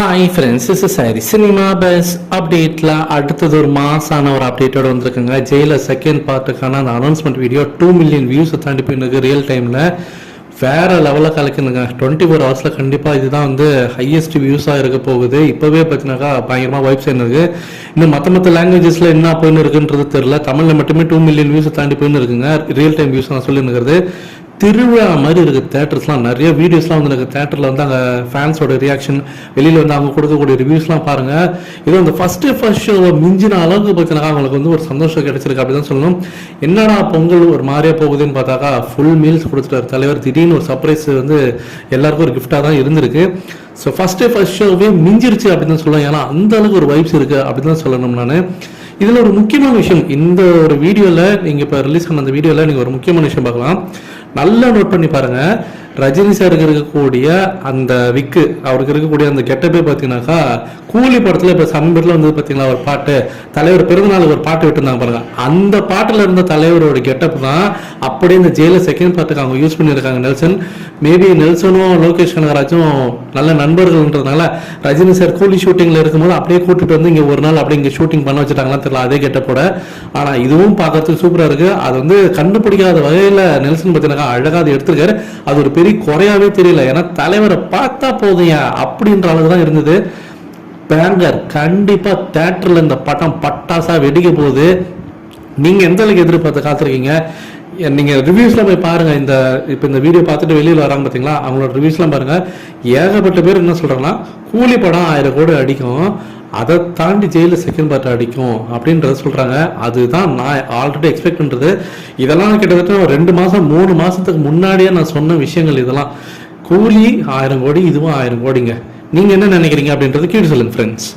Hi friends, this is sorry cinema bus அப்டேட்டில் அடுத்தது ஒரு மாசான ஒரு அப்டேட்டோட வந்திருக்குங்க. ஜெயிலர் செகண்ட் பார்ட்டுக்கான அந்த அனௌன்ஸ்மெண்ட் வீடியோ 2 மில்லியன் வியூஸை தாண்டி போயிருக்கு. ரியல் டைமில் வேறு லெவலில் கலக்குதுங்க. 24 ஹவர்ஸில் கண்டிப்பாக இதுதான் வந்து ஹையஸ்ட் வியூஸாக இருக்க போகுது. இப்போவே பார்த்தீங்கன்னாக்கா பயங்கரமாக வைப்ஸ் இருக்குது. இன்னும் மற்ற லாங்குவேஜஸில் என்ன போயின்னு இருக்குன்றது தெரியல. தமிழில் மட்டுமே 2 மில்லியன் வியூஸை தாண்டி போயின்னு இருக்குங்க. ரியல் டைம் வியூஸ் நான் சொல்லியிருக்கிறது திருவிழா மாதிரி இருக்குது. தேட்டர்ஸ்லாம் நிறைய வீடியோஸ்லாம் வந்து எனக்கு தேட்டரில் வந்து அங்கே ஃபேன்ஸோட ரியாக்ஷன், வெளியில் வந்து அவங்க கொடுக்கக்கூடிய ரிவ்யூஸ்லாம் பாருங்கள். இது வந்து ஃபர்ஸ்ட் ஷோவை மிஞ்சின அளவுக்கு பார்த்தீங்கன்னா அவங்களுக்கு வந்து ஒரு சந்தோஷம் கிடைச்சிருக்கு அப்படி தான் சொல்லணும். என்னடா பொங்கல் ஒரு மாதிரியாக போகுதுன்னு பார்த்தாக்கா ஃபுல் மீல்ஸ் கொடுத்துட்டார் தலைவர். திடீர்னு ஒரு சர்ப்ரைஸ் வந்து எல்லாருக்கும் ஒரு கிஃப்டாக தான் இருந்திருக்கு. ஸோ ஃபர்ஸ்ட் ஷோவே மிஞ்சிருச்சு அப்படின்னு தான் சொல்லலாம். ஏன்னா அந்த அளவுக்கு ஒரு வைப்ஸ் இருக்குது அப்படின்னு தான் சொல்லணும். நான் இதில் ஒரு முக்கியமான விஷயம், இந்த ஒரு வீடியோவில் நீங்கள் இப்போ ரிலீஸ் பண்ண அந்த வீடியோவில் நீங்கள் ஒரு முக்கியமான விஷயம் பார்க்கலாம். நல்லா நோட் பண்ணி பாருங்கள். ரஜினி சாருக்கு இருக்கக்கூடிய அந்த விக்கு, அவருக்கு இருக்கக்கூடிய அந்த கெட்டப்பே பார்த்தீங்கன்னாக்கா கூலி படத்தில் இப்போ சமீபத்தில் வந்து பார்த்தீங்களா ஒரு பாட்டு, தலைவர் பிறந்தநாளுக்கு ஒரு பாட்டு விட்டுருந்தாங்க பாருங்க. அந்த பாட்டில் இருந்த தலைவரோட கெட்டப் தான் அப்படியே இந்த ஜெயிலர் செகண்ட் பார்ட்டுக்கு அவங்க யூஸ் பண்ணியிருக்காங்க. நெல்சன் மேபி நெல்சனும் லோகேஷ் கனகராஜும் நல்ல நண்பர்கள்ன்றதுனால ரஜினி சார் கூலி ஷூட்டிங்கில் இருக்கும்போது அப்படியே கூட்டிட்டு வந்து இங்கே ஒரு நாள் அப்படியே இங்கே ஷூட்டிங் பண்ண வச்சுட்டாங்களா தெரியல, அதே கெட்டப்போட. ஆனால் இதுவும் பார்க்கறதுக்கு சூப்பராக இருக்குது. அது வந்து கண்டுபிடிக்காத வகையில் நெல்சன் பார்த்தீங்கன்னா அழகாக அதை எடுத்திருக்காரு. அது ஒரு பெரிய குறையாவே தெரியல. ஏன்னா தலைவரை பார்த்தா போதையா அப்படின்ற அளவுக்கு தான் இருந்தது. பேங்கர் கண்டிப்பா தியேட்டர்ல இந்த படம் பட்டாசா வெடிக்க போகுது. நீங்க எந்த அளவுக்கு எதிர்பார்த்து காத்திருக்கீங்க? நீங்க ரிவ்யூஸ்லாம் போய் பாருங்க. இந்த வீடியோ பார்த்துட்டு வெளியில் வராங்க பார்த்தீங்களா, அவங்களோட ரிவ்யூஸ்லாம் பாருங்க. ஏகப்பட்ட பேர் என்ன சொல்றாங்கன்னா கூலி படம் 1000 கோடி அடிக்கும், அதை தாண்டி ஜெயிலர் செகண்ட் பார்ட் அடிக்கும் அப்படின்றத சொல்றாங்க. அதுதான் நான் ஆல்ரெடி எக்ஸ்பெக்ட் பண்றது. இதெல்லாம் கிட்டத்தட்ட 2 மாசம் 3 மாசத்துக்கு முன்னாடியே நான் சொன்ன விஷயங்கள். இதெல்லாம் கூலி 1000 கோடி, இதுவும் 1000 கோடிங்க. நீங்க என்ன நினைக்கிறீங்க அப்படின்றது கீழே சொல்லுங்க ஃப்ரெண்ட்ஸ்.